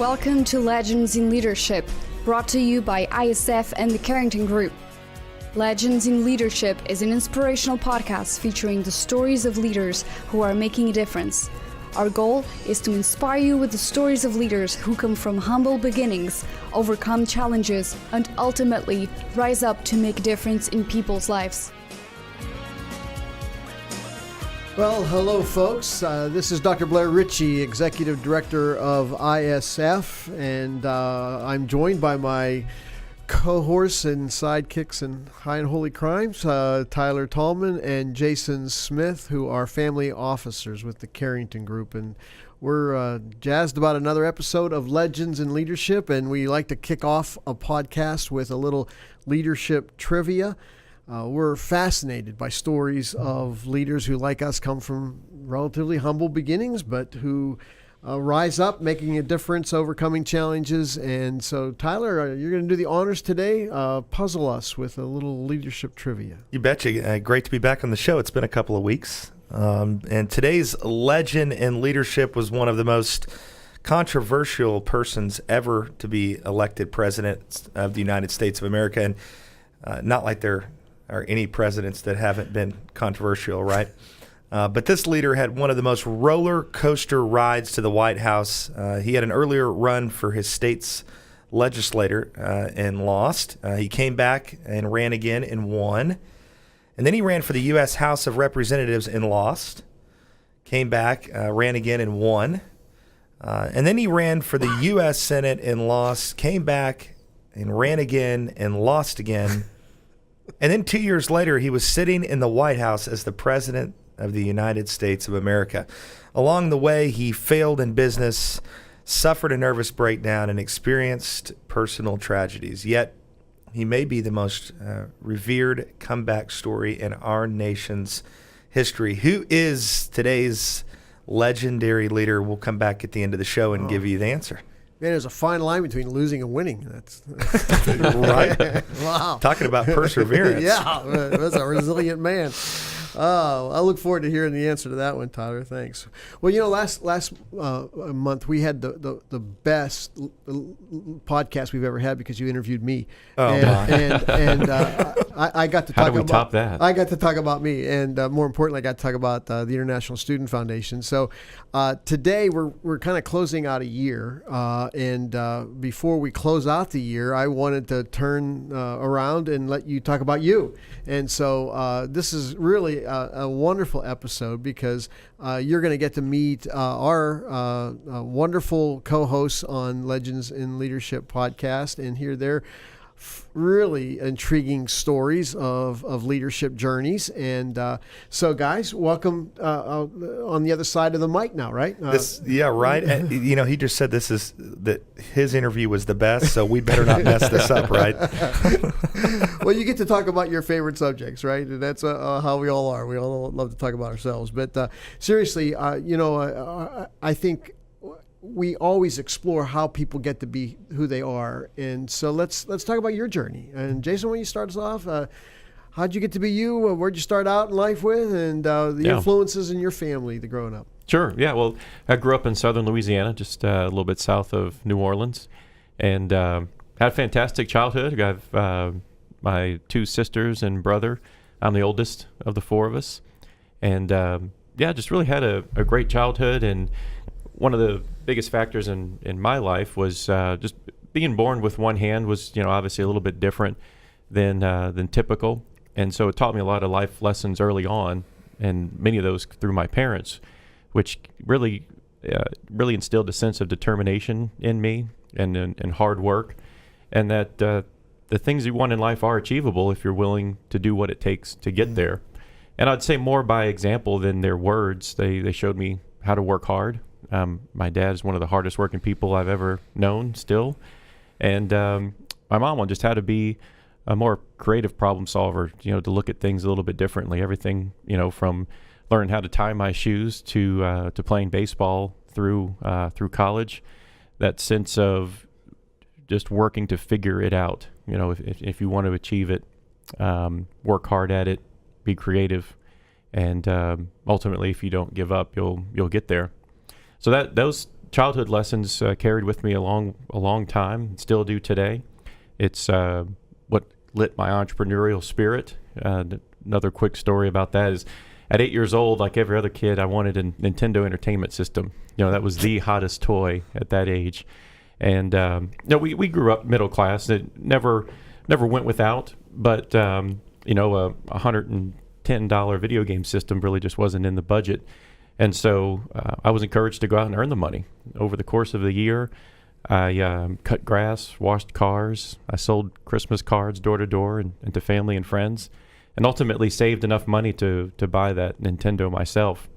Welcome to Legends in Leadership, brought to you by ISF and the Carrington Group. Legends in Leadership is an inspirational podcast featuring the stories of leaders who are making a difference. Our goal is to inspire you with the stories of leaders who come from humble beginnings, overcome challenges, and ultimately rise up to make a difference in people's lives. Well, hello folks. This is Dr. Blair Ritchie, Executive Director of ISF, and I'm joined by my cohorts and sidekicks in High and Holy Crimes, Tyler Talman and Jason Smith, who are family officers with the Carrington Group. And we're jazzed about another episode of Legends in Leadership, and we like to kick off a podcast with a little leadership trivia. We're fascinated by stories of leaders who, like us, come from relatively humble beginnings, but who rise up, making a difference, overcoming challenges. And so, Tyler, you're going to do the honors today. Puzzle us with a little leadership trivia. You betcha. Great to be back on the show. It's been a couple of weeks. And today's legend in leadership was one of the most controversial persons ever to be elected president of the United States of America. And not like there are any presidents that haven't been controversial, right? But this leader had one of the most roller coaster rides to the White House. He had an earlier run for his state's legislator and lost. He came back and ran again and won. And then he ran for the U.S. House of Representatives and lost. Came back, ran again and won. And then he ran for the U.S. Senate and lost. Came back and ran again and lost again. And then 2 years later, he was sitting in the White House as the president of the United States of America. Along the way, he failed in business, suffered a nervous breakdown, and experienced personal tragedies. Yet, he may be the most revered comeback story in our nation's history. Who is today's legendary leader? We'll come back at the end of the show and give you the answer. Man, there's a fine line between losing and winning. That's right. Wow. Talking about perseverance. Yeah, that's a resilient man. I look forward to hearing the answer to that one, Tyler. Thanks. Well, last month we had the best podcast we've ever had because you interviewed me. Oh, and I got to talk about. How do we top that? I got to talk about me, and more importantly, I got to talk about the International Student Foundation. So today we're kind of closing out a year, and before we close out the year, I wanted to turn around and let you talk about you. And so this is really a wonderful episode because you're going to get to meet our wonderful co-hosts on Legends in Leadership podcast and hear their really intriguing stories of leadership journeys. And so, guys, welcome on the other side of the mic now, right? Right. And, he just said that his interview was the best, so we better not mess this up, right? Well, you get to talk about your favorite subjects, right? And that's how we all are. We all love to talk about ourselves. But seriously, I think we always explore how people get to be who they are. And so let's talk about your journey. And Jason, when you start us off, how'd you get to be you? Where'd you start out in life with? And the influences in your family, the growing up. Sure. Yeah. Well, I grew up in southern Louisiana, just a little bit south of New Orleans, and had a fantastic childhood. I have my two sisters and brother. I'm the oldest of the four of us. And just really had a great childhood. And one of the biggest factors in my life was just being born with one hand was, obviously a little bit different than typical. And so it taught me a lot of life lessons early on, and many of those through my parents, which really instilled a sense of determination in me and hard work, and that the things you want in life are achievable if you're willing to do what it takes to get there. And I'd say more by example than their words. They showed me how to work hard. My dad is one of the hardest working people I've ever known still. And my mom just had to be a more creative problem solver, to look at things a little bit differently. Everything, from learning how to tie my shoes to playing baseball through college. That sense of just working to figure it out. If you want to achieve it, work hard at it, be creative, and ultimately, if you don't give up, you'll get there. So those childhood lessons carried with me a long time, still do today. It's what lit my entrepreneurial spirit. Another quick story about that is, at 8 years old, like every other kid, I wanted a Nintendo Entertainment System. That was the hottest toy at that age. And we grew up middle class. It never went without, but a $110 video game system really just wasn't in the budget. And so I was encouraged to go out and earn the money. Over the course of the year, I cut grass, washed cars. I sold Christmas cards door to door and to family and friends, and ultimately saved enough money to buy that Nintendo myself.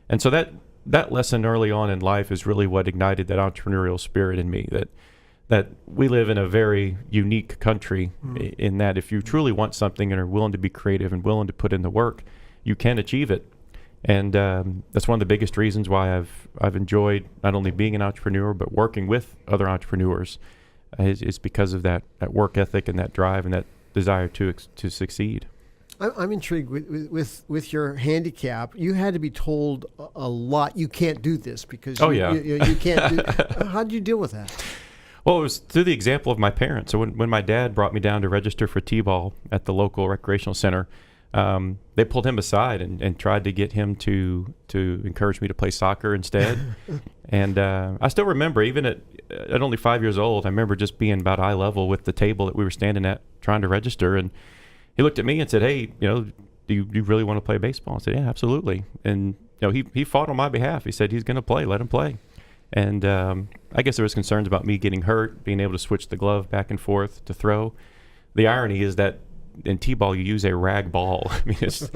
And so that lesson early on in life is really what ignited that entrepreneurial spirit in me, that we live in a very unique country in that if you truly want something and are willing to be creative and willing to put in the work, you can achieve it. And that's one of the biggest reasons why I've enjoyed not only being an entrepreneur but working with other entrepreneurs is because of that work ethic and that drive and that desire to succeed. I'm intrigued with your handicap. You had to be told a lot. You can't do this because you can't do. How did you deal with that? Well, it was through the example of my parents. So when my dad brought me down to register for T-ball at the local recreational center, they pulled him aside and tried to get him to encourage me to play soccer instead. And I still remember, even at only 5 years old, I remember just being about eye level with the table that we were standing at trying to register. And he looked at me and said, "Hey, do you really want to play baseball?" I said, "Yeah, absolutely." And he fought on my behalf. He said he's going to play, let him play. And I guess there was concerns about me getting hurt, being able to switch the glove back and forth to throw. The irony is that in T-ball you use a rag ball. I mean, it's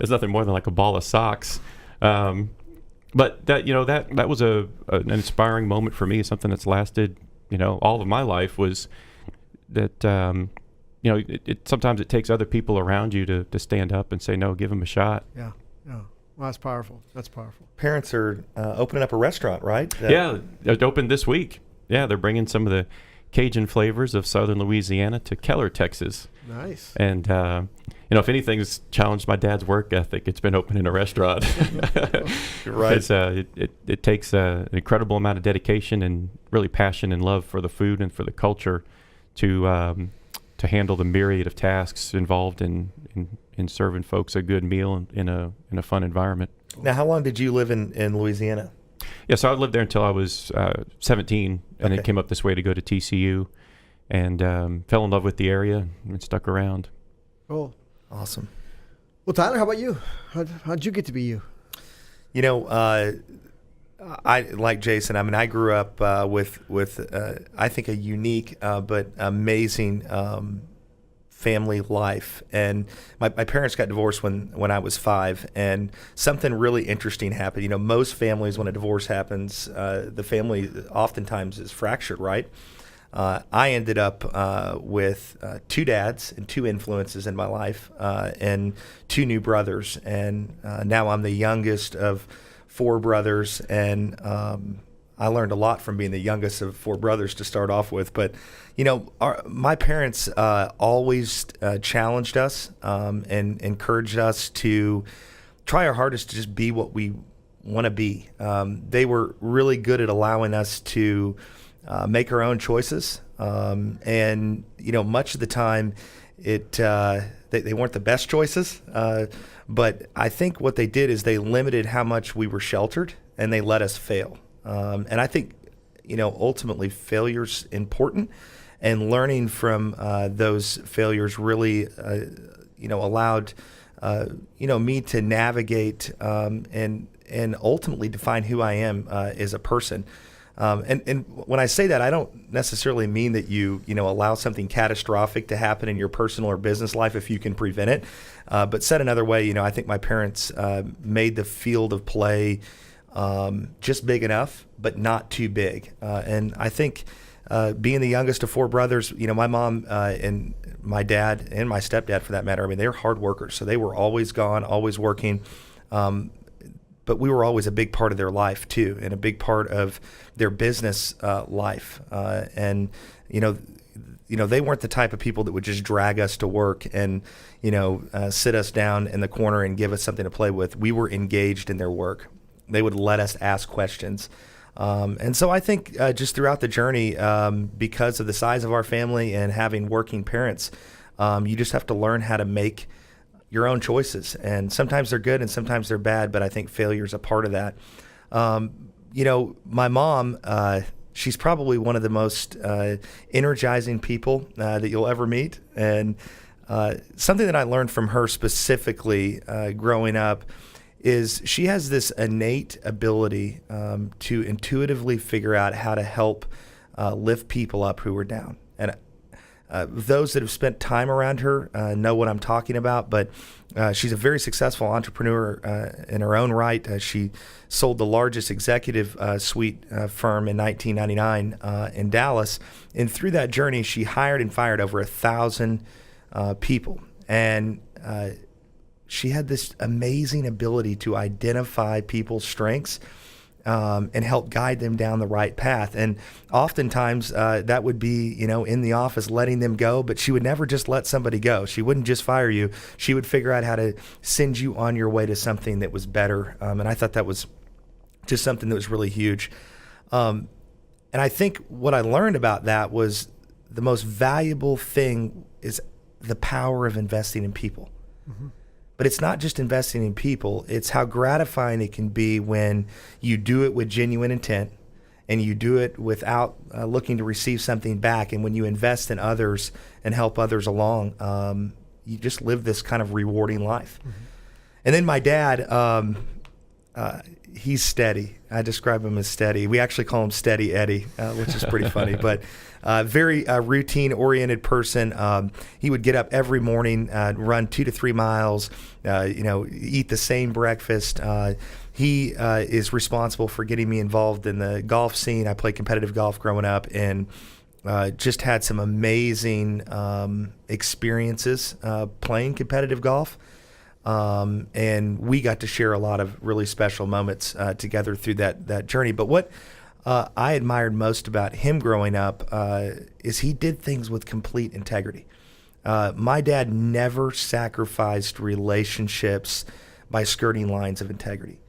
nothing more than like a ball of socks. But that was an inspiring moment for me. Something that's lasted all of my life was that. Sometimes it takes other people around you to stand up and say, no, give them a shot. Yeah. Well, that's powerful. That's powerful. Parents are opening up a restaurant, right? Yeah, it opened this week. Yeah, they're bringing some of the Cajun flavors of southern Louisiana to Keller, Texas. Nice. And, if anything's challenged my dad's work ethic, it's been opening a restaurant. Right. It takes an incredible amount of dedication and really passion and love for the food and for the culture to handle the myriad of tasks involved in serving folks a good meal in a fun environment. Now, how long did you live in Louisiana? Yeah, so I lived there until I was 17, and then came up this way to go to TCU, and fell in love with the area and stuck around. Cool. Awesome. Well, Tyler, how about you? How'd you get to be you? I like Jason. I mean, I grew up with I think a unique but amazing family life, and my parents got divorced when I was 5, and something really interesting happened. Most families, when a divorce happens, the family oftentimes is fractured, right? I ended up with 2 dads and 2 influences in my life, and 2 new brothers, and now I'm the youngest of 4 brothers, and I learned a lot from being the youngest of 4 brothers to start off with. But my parents always challenged us and encouraged us to try our hardest to just be what we want to be. They were really good at allowing us to make our own choices, and much of the time they weren't the best choices, but I think what they did is they limited how much we were sheltered, and they let us fail. And I think ultimately failure's important, and learning from those failures really allowed me to navigate and ultimately define who I am as a person. And when I say that, I don't necessarily mean that you allow something catastrophic to happen in your personal or business life if you can prevent it. But said another way, I think my parents made the field of play just big enough, but not too big. And I think being the youngest of 4 brothers, my mom and my dad and my stepdad, for that matter, I mean, they're hard workers. So they were always gone, always working. But we were always a big part of their life too, and a big part of their business life. And they weren't the type of people that would just drag us to work and sit us down in the corner and give us something to play with. We were engaged in their work. They would let us ask questions. And so I think just throughout the journey, because of the size of our family and having working parents, you just have to learn how to make your own choices. And sometimes they're good and sometimes they're bad, but I think failure is a part of that. My mom, she's probably one of the most energizing people that you'll ever meet. And something that I learned from her specifically growing up is she has this innate ability to intuitively figure out how to help lift people up who are down. And those that have spent time around her know what I'm talking about, but she's a very successful entrepreneur in her own right. She sold the largest executive suite firm in 1999 in Dallas, and through that journey, she hired and fired over 1,000 people. And she had this amazing ability to identify people's strengths and help guide them down the right path. And oftentimes that would be, in the office letting them go, but she would never just let somebody go. She wouldn't just fire you. She would figure out how to send you on your way to something that was better. And I thought that was just something that was really huge. And I think what I learned about that was the most valuable thing is the power of investing in people. Mm-hmm. But it's not just investing in people, it's how gratifying it can be when you do it with genuine intent and you do it without looking to receive something back. And when you invest in others and help others along, you just live this kind of rewarding life. Mm-hmm. And then my dad, he's steady. I describe him as steady. We actually call him Steady Eddie, which is pretty funny. But very routine-oriented person. He would get up every morning, run 2 to 3 miles, eat the same breakfast. He is responsible for getting me involved in the golf scene. I played competitive golf growing up and just had some amazing experiences playing competitive golf. And we got to share a lot of really special moments together through that journey. But what I admired most about him growing up is he did things with complete integrity. My dad never sacrificed relationships by skirting lines of integrity.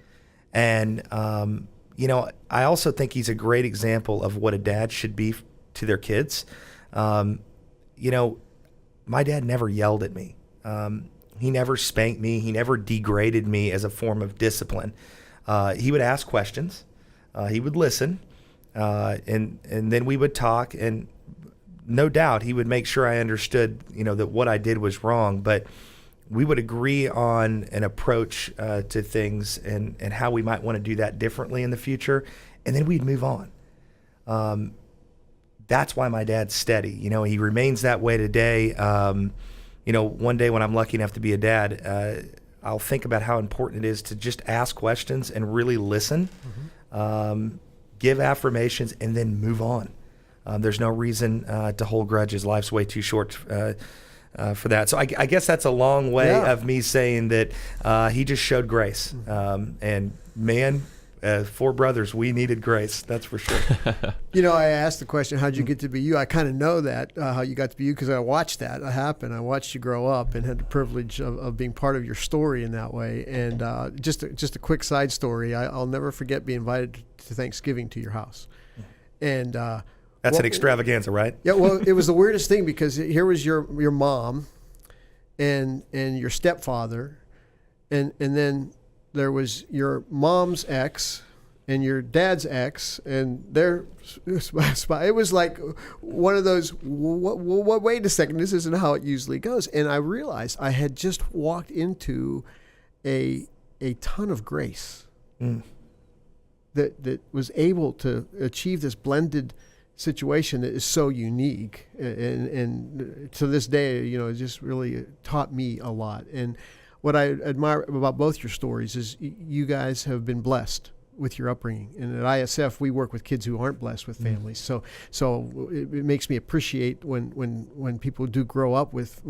And, I also think he's a great example of what a dad should be to their kids. My dad never yelled at me. He never spanked me. He never degraded me as a form of discipline. He would ask questions. He would listen. And then we would talk. And no doubt he would make sure I understood, that what I did was wrong. But we would agree on an approach to things and how we might want to do that differently in the future. And then we'd move on. That's why my dad's steady. He remains that way today. One day when I'm lucky enough to be a dad, I'll think about how important it is to just ask questions and really listen, give affirmations, and then move on. There's no reason to hold grudges. Life's way too short for that. So I guess that's a long way of me saying that he just showed grace. And man, 4 brothers, we needed grace. That's for sure. I asked the question, how'd you get to be you? I kind of know that, how you got to be you, because I watched that happen. I watched you grow up and had the privilege of being part of your story in that way. And just a quick side story, I'll never forget being invited to Thanksgiving to your house. And that's an extravaganza, right? Yeah, well, it was the weirdest thing because here was your mom and your stepfather, and then there was your mom's ex and your dad's ex and their spot. It was like one of those, wait a second, this isn't how it usually goes. And I realized I had just walked into a ton of grace that was able to achieve this blended situation that is so unique. And to this day, it just really taught me a lot. And what I admire about both your stories is you guys have been blessed with your upbringing. And at ISF, we work with kids who aren't blessed with families. So it makes me appreciate when people do grow up with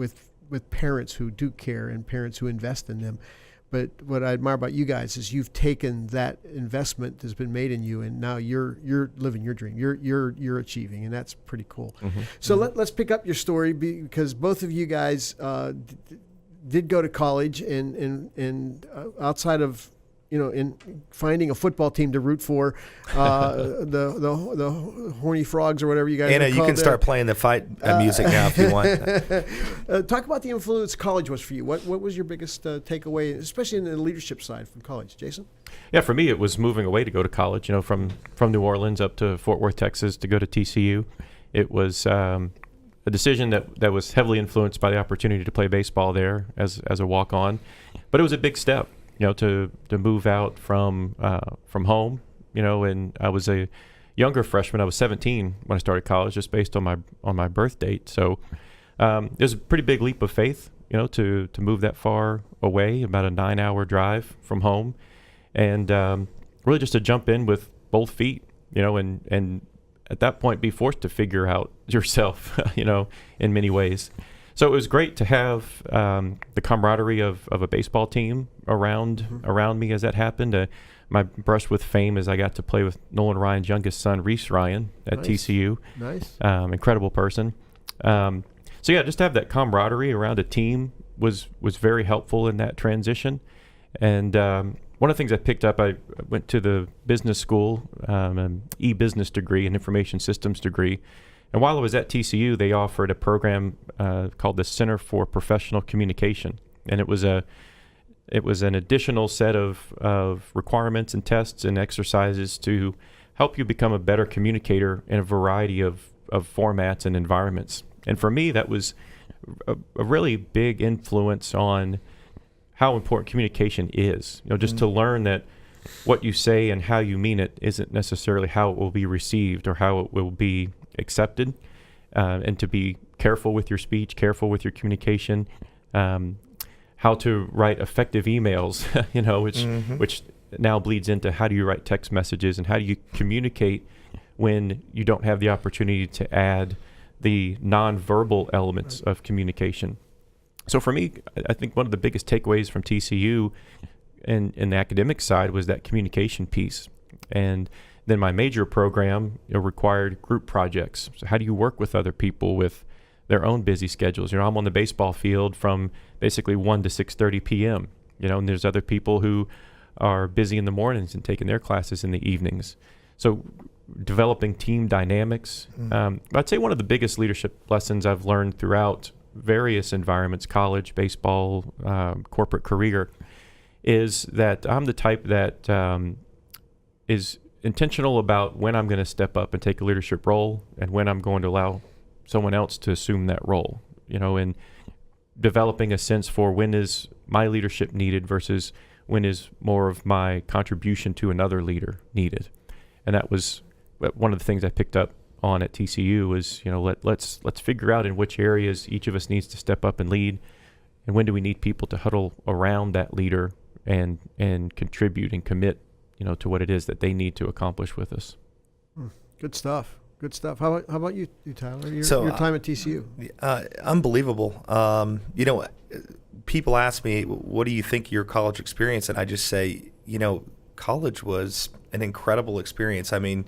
parents who do care and parents who invest in them. But what I admire about you guys is you've taken that investment that's been made in you, and now you're living your dream. You're achieving, and that's pretty cool. Mm-hmm. So let's pick up your story, because both of you guys did go to college, and outside of in finding a football team to root for, the horny frogs or whatever you guys. Anna, you can start playing the fight music now if you want. Talk about the influence college was for you. What was your biggest takeaway, especially in the leadership side from college, Jason? Yeah, for me, it was moving away to go to college. From New Orleans up to Fort Worth, Texas, to go to TCU. It was a decision that was heavily influenced by the opportunity to play baseball there as a walk-on, but it was a big step. To move out from home, and I was a younger freshman. I was 17 when I started college, just based on my birth date. So it was a pretty big leap of faith, to move that far away, about a 9-hour drive from home, and really just to jump in with both feet, and at that point be forced to figure out yourself, in many ways. So it was great to have the camaraderie of a baseball team around me as that happened. My brush with fame is I got to play with Nolan Ryan's youngest son, Reese Ryan, at TCU. Nice. Incredible person. So yeah, just to have that camaraderie around a team was very helpful in that transition. And one of the things I picked up, I went to the business school, an e-business degree, an information systems degree. And while I was at TCU, they offered a program called the Center for Professional Communication, and it was an additional set of requirements and tests and exercises to help you become a better communicator in a variety of formats and environments. And for me, that was a really big influence on how important communication is. Just to learn that what you say and how you mean it isn't necessarily how it will be received or how it will be accepted, and to be careful with your speech, careful with your communication, how to write effective emails, which now bleeds into how do you write text messages and how do you communicate when you don't have the opportunity to add the nonverbal elements of communication. So for me, I think one of the biggest takeaways from TCU in the academic side was that communication piece. And then my major program required group projects. So how do you work with other people with their own busy schedules? I'm on the baseball field from basically 1 to 6:30 p.m. And there's other people who are busy in the mornings and taking their classes in the evenings. So developing team dynamics. I'd say one of the biggest leadership lessons I've learned throughout various environments, college, baseball, corporate career, is that I'm the type that is intentional about when I'm going to step up and take a leadership role and when I'm going to allow someone else to assume that role, and developing a sense for when is my leadership needed versus when is more of my contribution to another leader needed. And that was one of the things I picked up on at TCU was, let's figure out in which areas each of us needs to step up and lead, and when do we need people to huddle around that leader and contribute and commit to what it is that they need to accomplish with us. Good stuff. How about you, Tyler? Your time at TCU? Unbelievable. People ask me, what do you think of your college experience? And I just say, college was an incredible experience. I mean,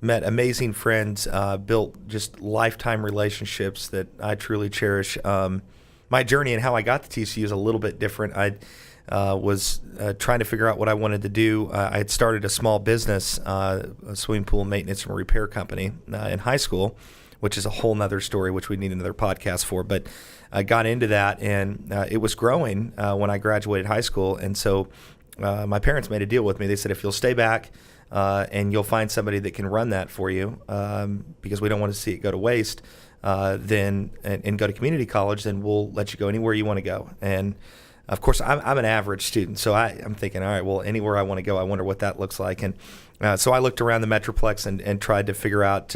met amazing friends, built just lifetime relationships that I truly cherish. My journey and how I got to TCU is a little bit different. I was trying to figure out what I wanted to do. I had started a small business, a swimming pool maintenance and repair company in high school, which is a whole nother story, which we need another podcast for. But I got into that, and it was growing when I graduated high school. And so my parents made a deal with me. They said, if you'll stay back and you'll find somebody that can run that for you, because we don't want to see it go to waste, then and go to community college, then we'll let you go anywhere you want to go. And of course, I'm an average student, so I'm thinking, all right, well, anywhere I want to go, I wonder what that looks like. And so I looked around the Metroplex and tried to figure out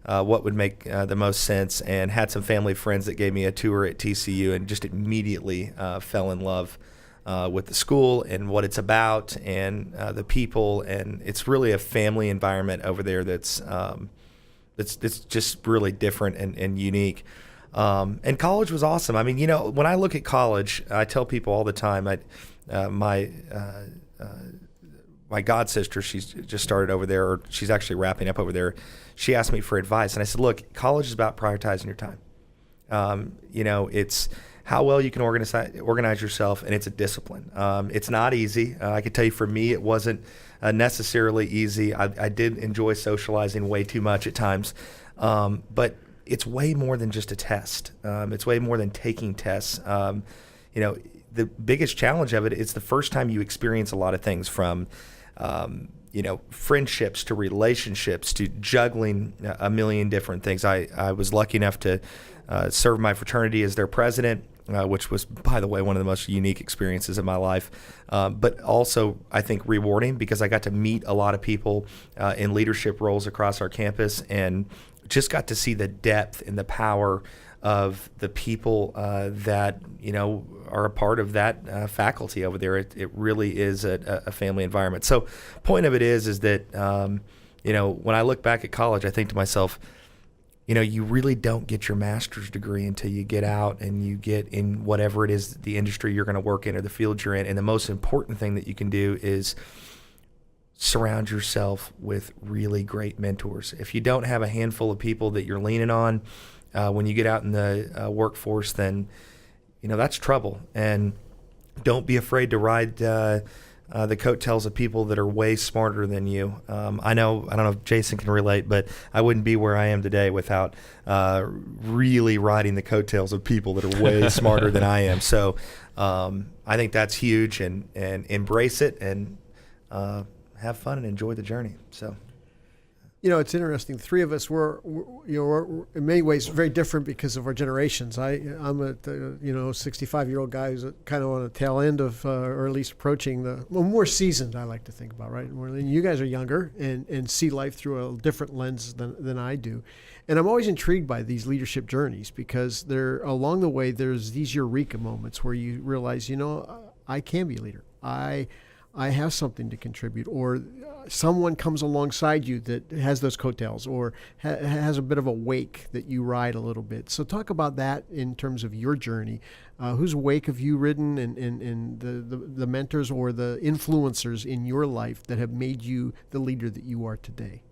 what would make the most sense, and had some family friends that gave me a tour at TCU, and just immediately fell in love with the school and what it's about, and the people. And it's really a family environment over there that's just really different and unique. And college was awesome. I mean, when I look at college, I tell people all the time, my god sister, she's just started over there, or she's actually wrapping up over there. She asked me for advice, and I said, look, college is about prioritizing your time. It's how well you can organize yourself, and it's a discipline. It's not easy. I can tell you for me, it wasn't necessarily easy. I did enjoy socializing way too much at times, but it's way more than just a test. It's way more than taking tests. The biggest challenge of it is the first time you experience a lot of things from friendships to relationships to juggling a million different things. I was lucky enough to serve my fraternity as their president, which was, by the way, one of the most unique experiences of my life, but also I think rewarding because I got to meet a lot of people in leadership roles across our campus and just got to see the depth and the power of the people that are a part of that faculty over there. It really is a family environment. So point of it is that when I look back at college, I think to myself, you really don't get your master's degree until you get out and you get in whatever it is, the industry you're going to work in or the field you're in. And the most important thing that you can do is surround yourself with really great mentors. If you don't have a handful of people that you're leaning on when you get out in the workforce, then that's trouble. And don't be afraid to ride the coattails of people that are way smarter than you. I don't know if Jason can relate, but I wouldn't be where I am today without really riding the coattails of people that are way smarter than I am. So I think that's huge, and embrace it and have fun and enjoy the journey. So. It's interesting. The three of us we're in many ways very different because of our generations. I'm a 65-year-old guy who's kind of on the tail end of, or at least approaching more seasoned, I like to think about, right? And you guys are younger and see life through a different lens than I do. And I'm always intrigued by these leadership journeys because along the way, there's these eureka moments where you realize, I can be a leader. I have something to contribute, or someone comes alongside you that has those coattails or has a bit of a wake that you ride a little bit. So talk about that in terms of your journey. Whose wake have you ridden, and the mentors or the influencers in your life that have made you the leader that you are today?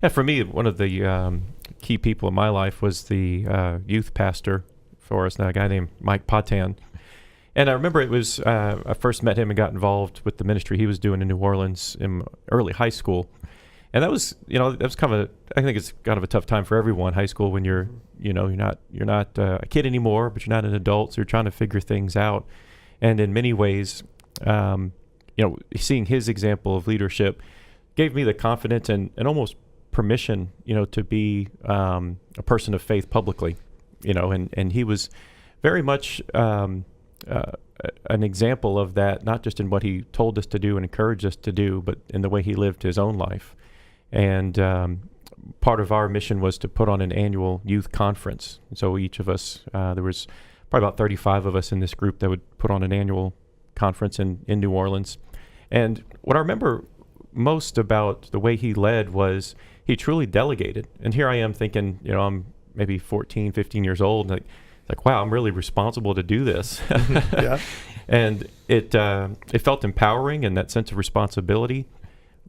Yeah, for me, one of the key people in my life was the youth pastor for us, a guy named Mike Patan. And I remember it was, I first met him and got involved with the ministry he was doing in New Orleans in early high school. And that was kind of I think it's kind of a tough time for everyone, high school, when you're not a kid anymore, but you're not an adult, so you're trying to figure things out. And in many ways, seeing his example of leadership gave me the confidence and almost permission, to be a person of faith publicly, and he was very much, an example of that, not just in what he told us to do and encouraged us to do, but in the way he lived his own life. And part of our mission was to put on an annual youth conference. And so each of us, there was probably about 35 of us in this group that would put on an annual conference in New Orleans. And what I remember most about the way he led was he truly delegated. And here I am thinking, I'm maybe 14, 15 years old, and like, wow, I'm really responsible to do this. Yeah. And it felt empowering, and that sense of responsibility,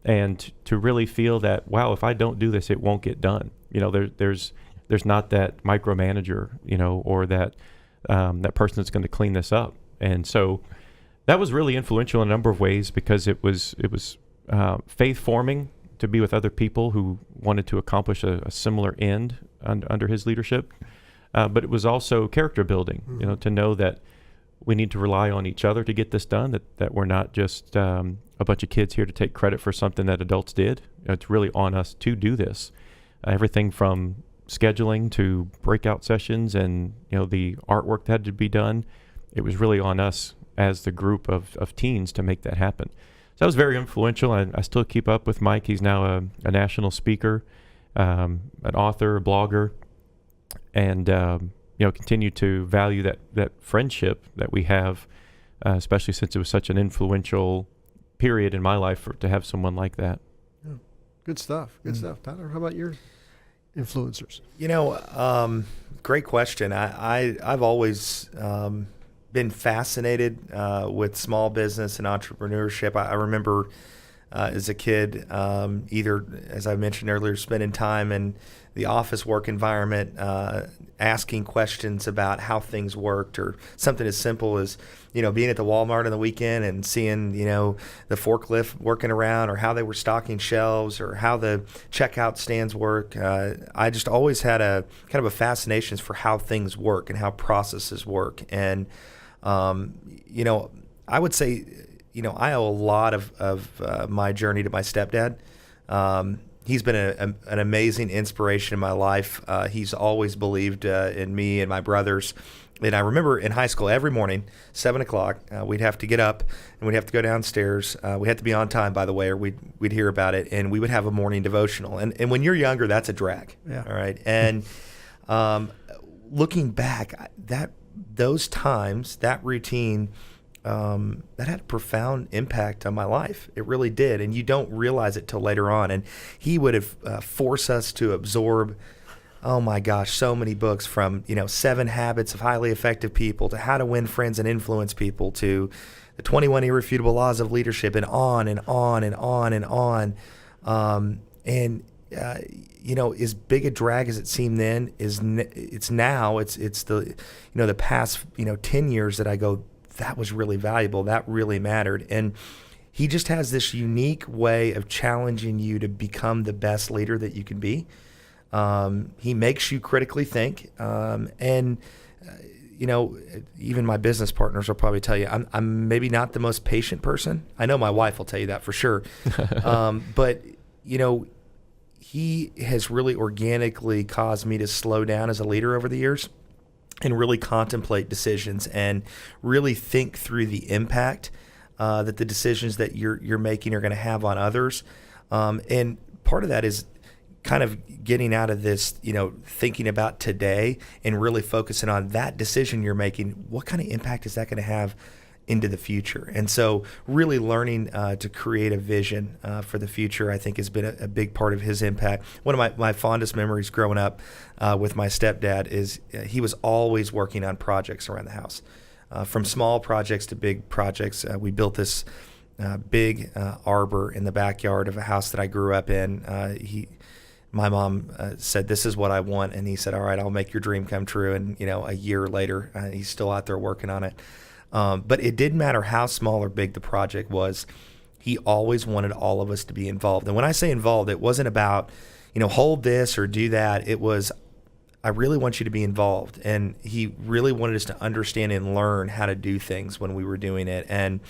and to really feel that, wow, if I don't do this, it won't get done. There's not that micromanager, or that person that's going to clean this up. And so that was really influential in a number of ways because it was faith forming to be with other people who wanted to accomplish a similar end under his leadership. But it was also character building, to know that we need to rely on each other to get this done, that we're not just a bunch of kids here to take credit for something that adults did. It's really on us to do this. Everything from scheduling to breakout sessions and, the artwork that had to be done, it was really on us as the group of teens to make that happen. So that was very influential. I still keep up with Mike. He's now a national speaker, an author, a blogger. And continue to value that friendship that we have, especially since it was such an influential period in my life to have someone like that. Yeah. Good stuff. Good stuff. Tyler, how about your influencers? Great question. I've always been fascinated with small business and entrepreneurship. I remember as a kid, either, as I mentioned earlier, spending time in the office work environment, asking questions about how things worked, or something as simple as, being at the Walmart on the weekend and seeing, the forklift working around, or how they were stocking shelves, or how the checkout stands work. I just always had a kind of a fascination for how things work and how processes work. And, I would say, I owe a lot of my journey to my stepdad. He's been an amazing inspiration in my life. He's always believed in me and my brothers. And I remember in high school, every morning, 7 o'clock, we'd have to get up and we'd have to go downstairs. We had to be on time, by the way, or we'd hear about it. And we would have a morning devotional. And when you're younger, that's a drag. Yeah. All right. And looking back, those times, that routine, that had a profound impact on my life. It really did. And you don't realize it till later on. And he would have forced us to absorb, oh my gosh, so many books, from, 7 Habits of Highly Effective People to How to Win Friends and Influence People to the 21 Irrefutable Laws of Leadership, and on and on and on and on. As big a drag as it seemed then it's the, the past, 10 years that I go, that was really valuable. That really mattered. And he just has this unique way of challenging you to become the best leader that you can be. He makes you critically think. Even my business partners will probably tell you, I'm maybe not the most patient person. I know my wife will tell you that for sure. But, he has really organically caused me to slow down as a leader over the years, and really contemplate decisions and really think through the impact that the decisions that you're making are going to have on others. And part of that is kind of getting out of this, thinking about today and really focusing on that decision you're making. What kind of impact is that going to have into the future? And so really learning to create a vision for the future, I think, has been a big part of his impact. One of my fondest memories growing up with my stepdad is he was always working on projects around the house, from small projects to big projects. We built this big arbor in the backyard of a house that I grew up in. My mom said, "This is what I want," and he said, "All right, I'll make your dream come true." And a year later, he's still out there working on it. But it didn't matter how small or big the project was. He always wanted all of us to be involved. And when I say involved, it wasn't about, hold this or do that. It was, I really want you to be involved. And he really wanted us to understand and learn how to do things when we were doing it. And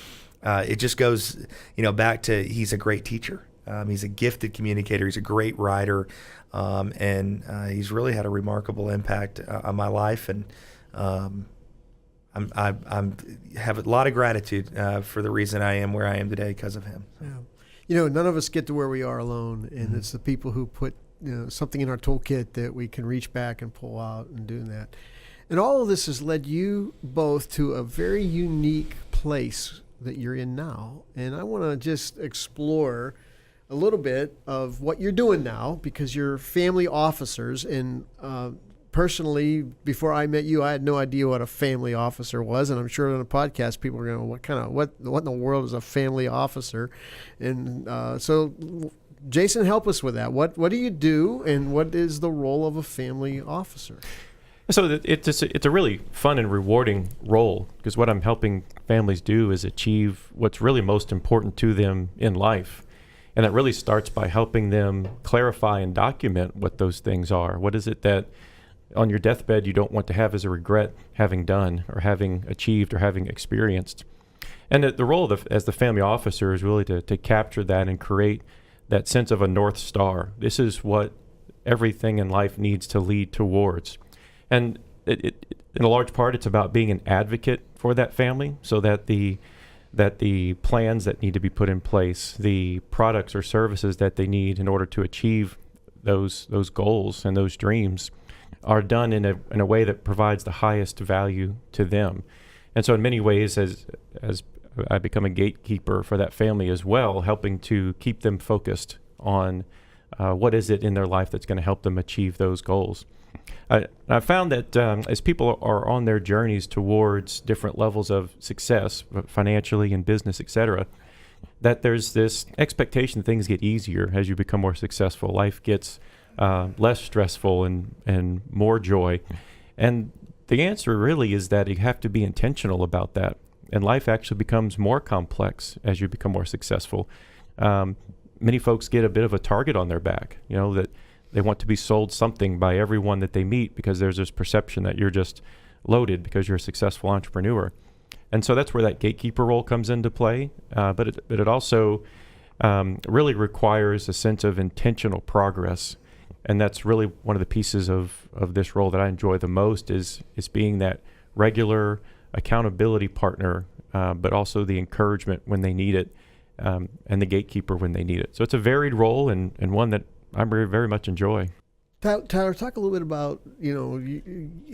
it just goes, back to, he's a great teacher. He's a gifted communicator. He's a great writer. And he's really had a remarkable impact on my life. And I have a lot of gratitude for the reason I am where I am today because of him. Yeah. None of us get to where we are alone, and it's the people who put something in our toolkit that we can reach back and pull out and do that. And all of this has led you both to a very unique place that you're in now. And I want to just explore a little bit of what you're doing now, because you're family officers. And personally, before I met you, I had no idea what a family officer was, and I'm sure on a podcast people are going, what in the world is a family officer? And so, Jason, help us with that. What do you do, and what is the role of a family officer? So it's a really fun and rewarding role, because what I'm helping families do is achieve what's really most important to them in life. And that really starts by helping them clarify and document what those things are. What is it that on your deathbed you don't want to have as a regret having done or having achieved or having experienced? And the role as the family officer is really to capture that and create that sense of a North Star. This is what everything in life needs to lead towards. And it in a large part, it's about being an advocate for that family, so that the plans that need to be put in place, the products or services that they need in order to achieve those goals and those dreams are done in a way that provides the highest value to them. And so in many ways, as I become a gatekeeper for that family as well, helping to keep them focused on what is it in their life that's going to help them achieve those goals. I found that as people are on their journeys towards different levels of success, financially and business, etc., that there's this expectation that things get easier as you become more successful. Life gets less stressful and more joy. And the answer really is that you have to be intentional about that. And life actually becomes more complex as you become more successful. Many folks get a bit of a target on their back, that they want to be sold something by everyone that they meet because there's this perception that you're just loaded because you're a successful entrepreneur. And so that's where that gatekeeper role comes into play. But it also really requires a sense of intentional progress. And that's really one of the pieces of this role that I enjoy the most is being that regular accountability partner, but also the encouragement when they need it, and the gatekeeper when they need it. So it's a varied role and one that I very, very much enjoy. Tyler, talk a little bit about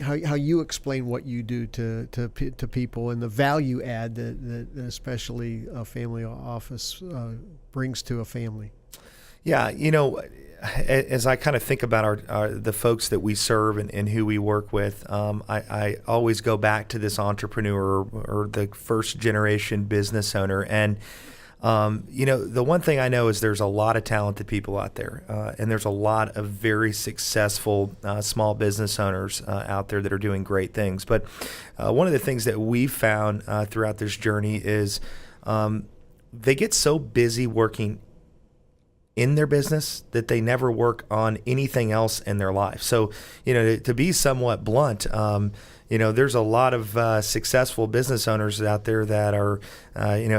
how you explain what you do to people and the value add that especially a family office brings to a family. Yeah, as I kind of think about the folks that we serve and who we work with, I always go back to this entrepreneur or the first generation business owner. And, the one thing I know is there's a lot of talented people out there, and there's a lot of very successful small business owners out there that are doing great things. But one of the things that we've found throughout this journey is they get so busy working in their business that they never work on anything else in their life. So, to be somewhat blunt, there's a lot of successful business owners out there that are,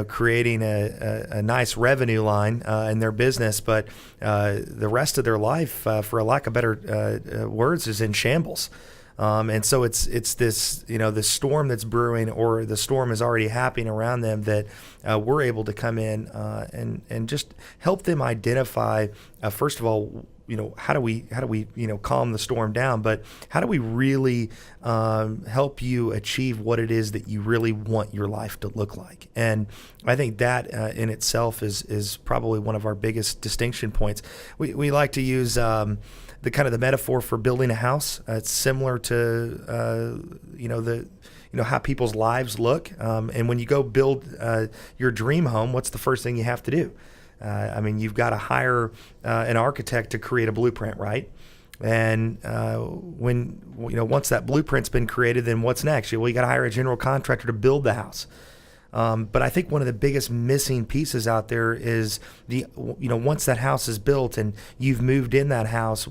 creating a nice revenue line in their business, but the rest of their life, for a lack of better words, is in shambles. And so it's this, the storm that's brewing, or the storm is already happening around them, that we're able to come in and just help them identify, first of all, how do we calm the storm down, but how do we really help you achieve what it is that you really want your life to look like? And I think that in itself is probably one of our biggest distinction points. We like to use the kind of the metaphor for building a house. It's similar to how people's lives look. And when you go build your dream home, what's the first thing you have to do? You've got to hire an architect to create a blueprint, right? And once that blueprint's been created, then what's next? You got to hire a general contractor to build the house. But I think one of the biggest missing pieces out there is once that house is built and you've moved in that house,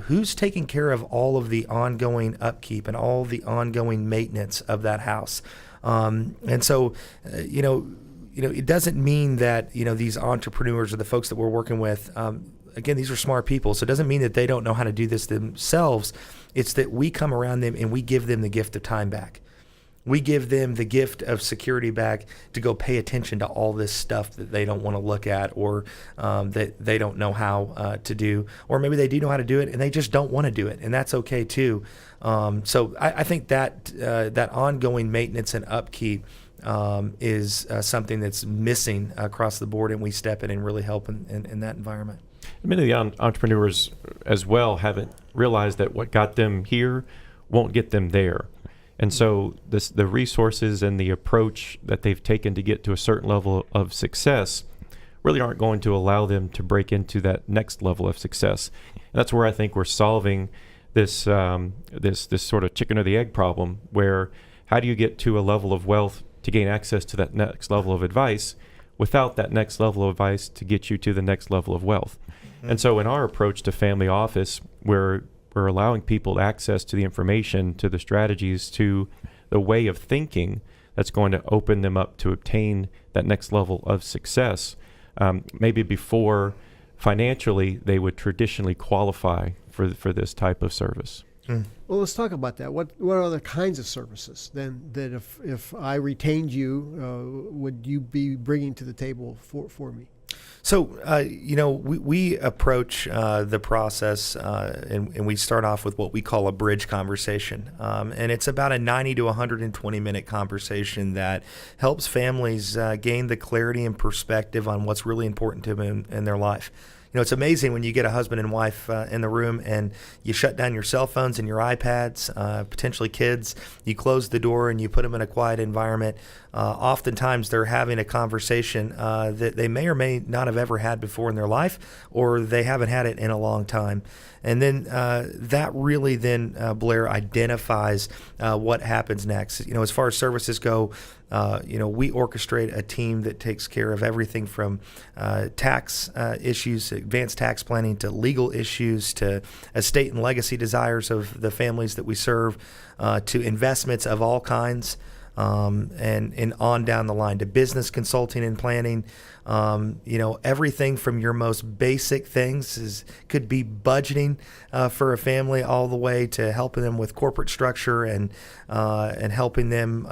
who's taking care of all of the ongoing upkeep and all the ongoing maintenance of that house? And so, it doesn't mean that, these entrepreneurs or the folks that we're working with, again, these are smart people. So it doesn't mean that they don't know how to do this themselves. It's that we come around them and we give them the gift of time back. We give them the gift of security back to go pay attention to all this stuff that they don't want to look at, or that they don't know how to do, or maybe they do know how to do it and they just don't want to do it, and that's okay too. So I think that ongoing maintenance and upkeep is something that's missing across the board, and we step in and really help in that environment. Many of the entrepreneurs as well haven't realized that what got them here won't get them there. And so the resources and the approach that they've taken to get to a certain level of success really aren't going to allow them to break into that next level of success. And that's where I think we're solving this this sort of chicken or the egg problem, where how do you get to a level of wealth to gain access to that next level of advice without that next level of advice to get you to the next level of wealth? Mm-hmm. And so in our approach to family office, we're allowing people access to the information, to the strategies, to the way of thinking that's going to open them up to obtain that next level of success. Maybe before financially they would traditionally qualify for this type of service. Mm. Well, let's talk about that. What are the kinds of services then that if I retained you, would you be bringing to the table for me? So, we approach the process and we start off with what we call a bridge conversation. And it's about a 90 to 120 minute conversation that helps families gain the clarity and perspective on what's really important to them in their life. it's amazing when you get a husband and wife in the room and you shut down your cell phones and your iPads, potentially kids. You close the door and you put them in a quiet environment. Oftentimes they're having a conversation that they may or may not have ever had before in their life, or they haven't had it in a long time. And then that really then, Blair, identifies what happens next. As far as services go, we orchestrate a team that takes care of everything from tax issues, advanced tax planning, to legal issues, to estate and legacy desires of the families that we serve, to investments of all kinds. And on down the line to business consulting and planning. Everything from your most basic things could be budgeting for a family, all the way to helping them with corporate structure and helping them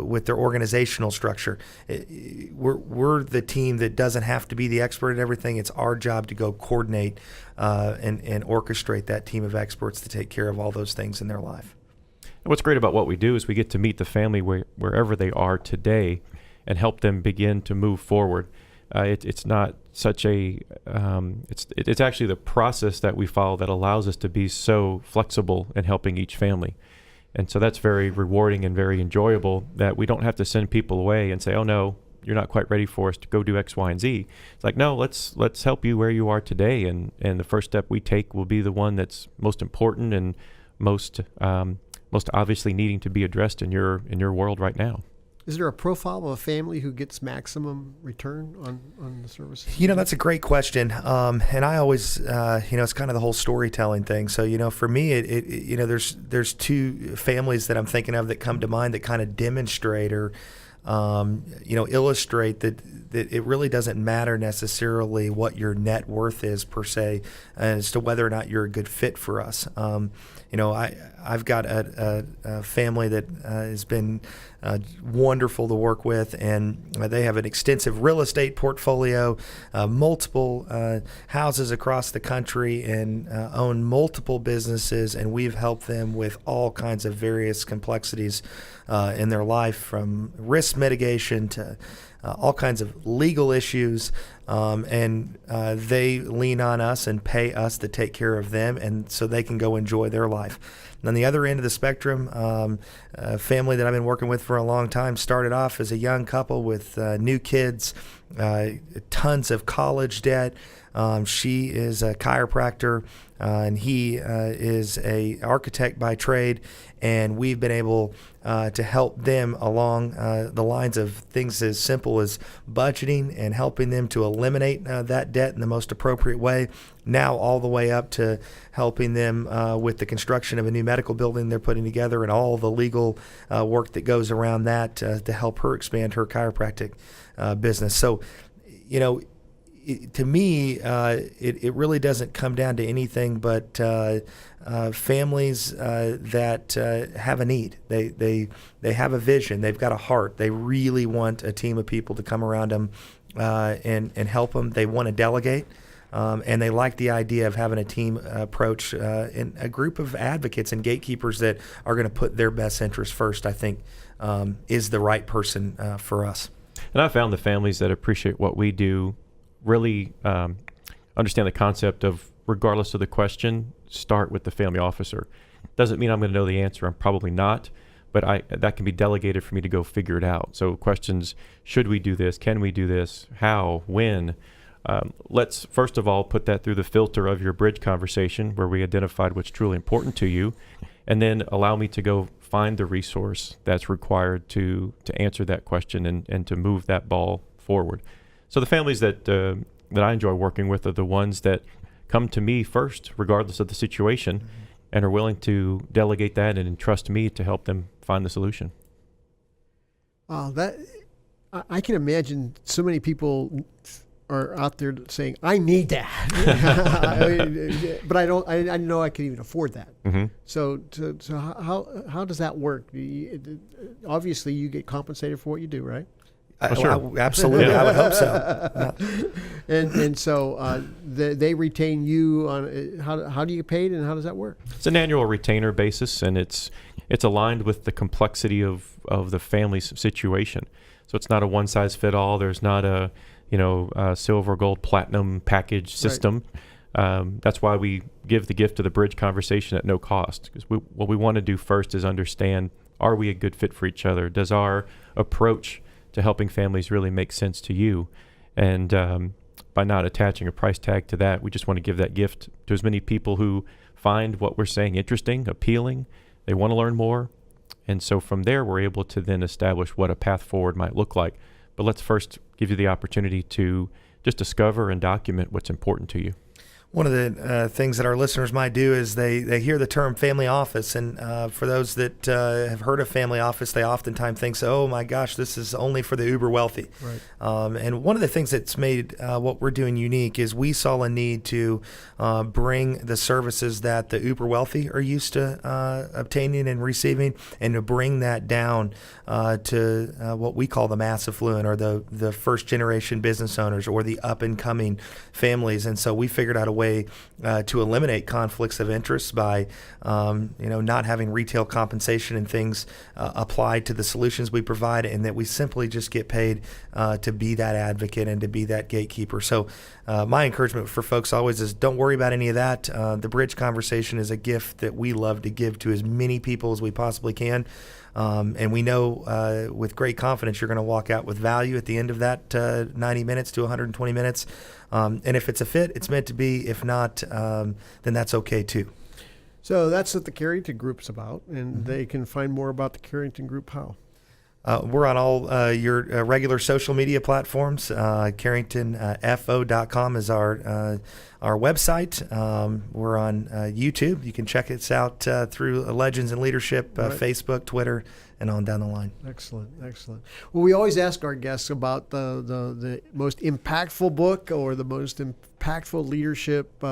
with their organizational structure. We're the team that doesn't have to be the expert at everything. It's our job to go coordinate and orchestrate that team of experts to take care of all those things in their life. And what's great about what we do is we get to meet the family wherever they are today and help them begin to move forward. It's not such a, it's actually the process that we follow that allows us to be so flexible in helping each family. And so that's very rewarding and very enjoyable, that we don't have to send people away and say, oh no, you're not quite ready for us to go do X, Y, and Z. It's like, no, let's help you where you are today. And the first step we take will be the one that's most important and most obviously needing to be addressed in your world right now. Is there a profile of a family who gets maximum return on the services? That's a great question. And I always, it's kind of the whole storytelling thing. So, for me, there's two families that I'm thinking of that come to mind that kind of demonstrate or, illustrate that it really doesn't matter necessarily what your net worth is per se, as to whether or not you're a good fit for us. I've got a family that has been wonderful to work with, and they have an extensive real estate portfolio, multiple houses across the country, and own multiple businesses, and we've helped them with all kinds of various complexities in their life, from risk mitigation to all kinds of legal issues, and they lean on us and pay us to take care of them, and so they can go enjoy their life. And on the other end of the spectrum, a family that I've been working with for a long time started off as a young couple with new kids, tons of college debt. She is a chiropractor, and he is a architect by trade, and we've been able to help them along the lines of things as simple as budgeting and helping them to eliminate that debt in the most appropriate way, now all the way up to helping them with the construction of a new medical building they're putting together and all the legal work that goes around that to help her expand her chiropractic business. So, to me, it really doesn't come down to anything but families that have a need. They have a vision. They've got a heart. They really want a team of people to come around them and help them. They want to delegate. And they like the idea of having a team approach and a group of advocates and gatekeepers that are going to put their best interests first, I think, is the right person for us. And I found the families that appreciate what we do really understand the concept of, regardless of the question, start with the family officer. Doesn't mean I'm going to know the answer. I'm probably not, but that can be delegated for me to go figure it out. So questions, should we do this? Can we do this? How? When? Let's first of all put that through the filter of your bridge conversation, where we identified what's truly important to you, and then allow me to go find the resource that's required to answer that question and to move that ball forward. So the families that I enjoy working with are the ones that come to me first, regardless of the situation, and are willing to delegate that and entrust me to help them find the solution. That I can imagine so many people are out there saying, I need that. But I know I can even afford that. Mm-hmm. So how does that work? Obviously, you get compensated for what you do, right? Sure. Absolutely. Yeah. I would hope so. Yeah. And so they retain you on how do you get paid, and how does that work? It's an annual retainer basis, and it's aligned with the complexity of the family's situation. So it's not a one size fit all. There's not a silver, gold, platinum package system. That's why we give the gift of the bridge conversation at no cost, because what we want to do first is understand, are we a good fit for each other? Does our approach to helping families really make sense to you? And by not attaching a price tag to that, we just want to give that gift to as many people who find what we're saying interesting, appealing, they want to learn more. And so from there, we're able to then establish what a path forward might look like. But let's first give you the opportunity to just discover and document what's important to you. One of the things that our listeners might do is they hear the term family office, and for those that have heard of family office, they oftentimes think, oh my gosh, this is only for the uber wealthy. Right. And one of the things that's made what we're doing unique is we saw a need to bring the services that the uber wealthy are used to obtaining and receiving, and to bring that down to what we call the mass affluent, or the first generation business owners, or the up and coming families. And so we figured out a way to eliminate conflicts of interest by not having retail compensation and things applied to the solutions we provide, and that we simply just get paid to be that advocate and to be that gatekeeper. So my encouragement for folks always is, don't worry about any of that. The bridge conversation is a gift that we love to give to as many people as we possibly can. And we know with great confidence you're going to walk out with value at the end of that 90 minutes to 120 minutes. And if it's a fit, it's meant to be. If not, then that's okay too. So that's what the Carrington Group's about, and they can find more about the Carrington Group how? We're on all your regular social media platforms. CarringtonFO.com is our website. We're on YouTube. You can check us out through Legends in Leadership, Facebook, Twitter, and on down the line. Excellent. Well, we always ask our guests about the most impactful book or the most impactful leadership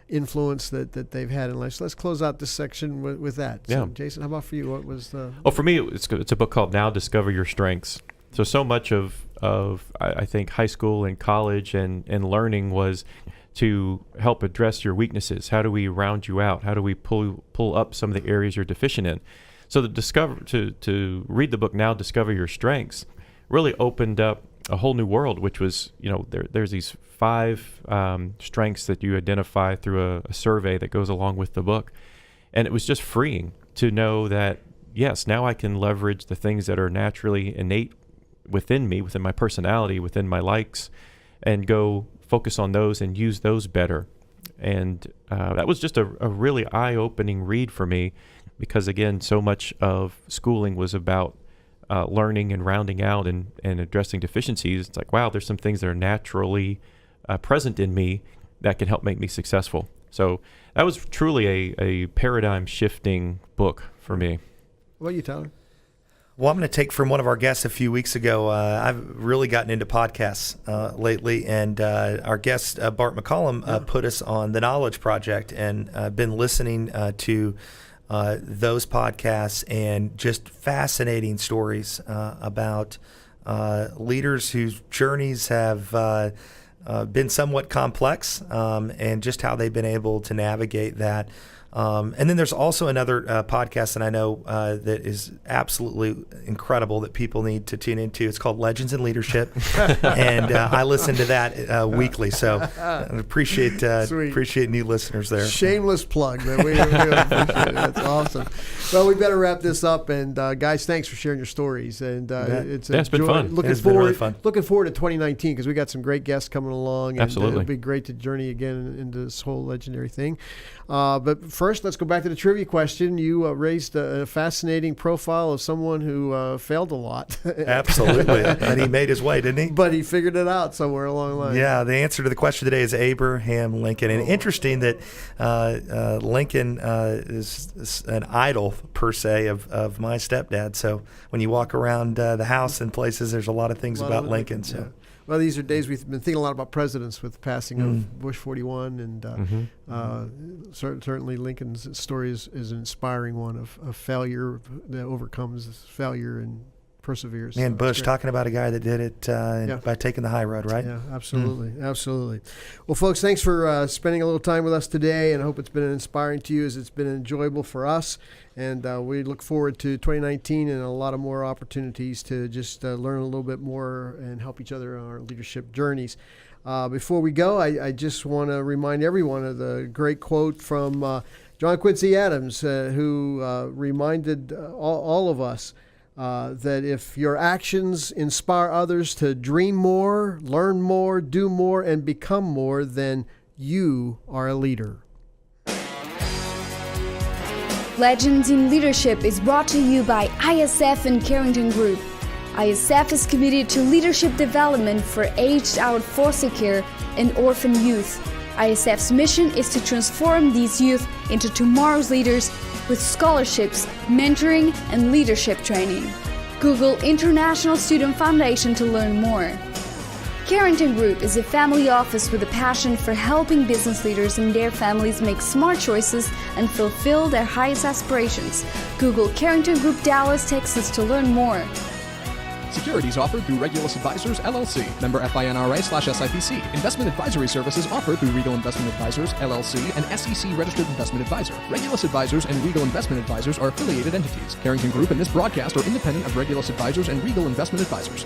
influence that they've had in life. So let's close out this section with that. So, Jason, how about for you? What was the... Oh, for me, it's a book called Now Discover Your Strengths. So much of I think high school and college and learning was to help address your weaknesses. How do we round you out? How do we pull up some of the areas you're deficient in? So to read the book Now Discover Your Strengths really opened up a whole new world, which was, there's these 5 strengths that you identify through a survey that goes along with the book. And it was just freeing to know that, yes, now I can leverage the things that are naturally innate within me, within my personality, within my likes, and go focus on those and use those better. And that was just a really eye-opening read for me, because, again, so much of schooling was about learning and rounding out and addressing deficiencies. It's like, wow, there's some things that are naturally present in me that can help make me successful. So that was truly a paradigm-shifting book for me. What about you, Tyler? Well, I'm going to take from one of our guests a few weeks ago. I've really gotten into podcasts lately, and our guest, Bart McCollum, put us on the Knowledge Project, and been listening to those podcasts, and just fascinating stories about leaders whose journeys have been somewhat complex, and just how they've been able to navigate that. And then there's also another podcast that I know that is absolutely incredible that people need to tune into. It's called Legends in Leadership, and I listen to that weekly. So I appreciate new listeners there. Shameless plug, man. We appreciate it. That's awesome. Well, we better wrap this up. And guys, thanks for sharing your stories. And it's been fun. It's been really fun. Looking forward to 2019, because we got some great guests coming along. And Absolutely, it'll be great to journey again into this whole legendary thing. But first, let's go back to the trivia question. You raised a fascinating profile of someone who failed a lot. Absolutely. And he made his way, didn't he? But he figured it out somewhere along the line. Yeah, the answer to the question today is Abraham Lincoln. And interesting that Lincoln is an idol, per se, of my stepdad. So when you walk around the house and places, there's a lot of things about Lincoln. So. Yeah. Well, these are days we've been thinking a lot about presidents with the passing of Bush 41, and certainly Lincoln's story is an inspiring one of failure that overcomes failure and perseveres. Man, So Bush it's great. talking about a guy that did it by taking the high road, right? Yeah, absolutely. Absolutely. Well, folks, thanks for spending a little time with us today, and I hope it's been inspiring to you as it's been enjoyable for us. And we look forward to 2019 and a lot of more opportunities to just learn a little bit more and help each other on our leadership journeys. Before we go, I just want to remind everyone of the great quote from John Quincy Adams, who reminded all of us that if your actions inspire others to dream more, learn more, do more, and become more, then you are a leader. Legends in Leadership is brought to you by ISF and Carrington Group. ISF is committed to leadership development for aged-out foster care and orphan youth. ISF's mission is to transform these youth into tomorrow's leaders with scholarships, mentoring, and leadership training. Google International Student Foundation to learn more. Carrington Group is a family office with a passion for helping business leaders and their families make smart choices and fulfill their highest aspirations. Google Carrington Group Dallas, Texas to learn more. Securities offered through Regulus Advisors, LLC. Member FINRA/SIPC. Investment advisory services offered through Regal Investment Advisors, LLC, and SEC-registered investment advisor. Regulus Advisors and Regal Investment Advisors are affiliated entities. Carrington Group and this broadcast are independent of Regulus Advisors and Regal Investment Advisors.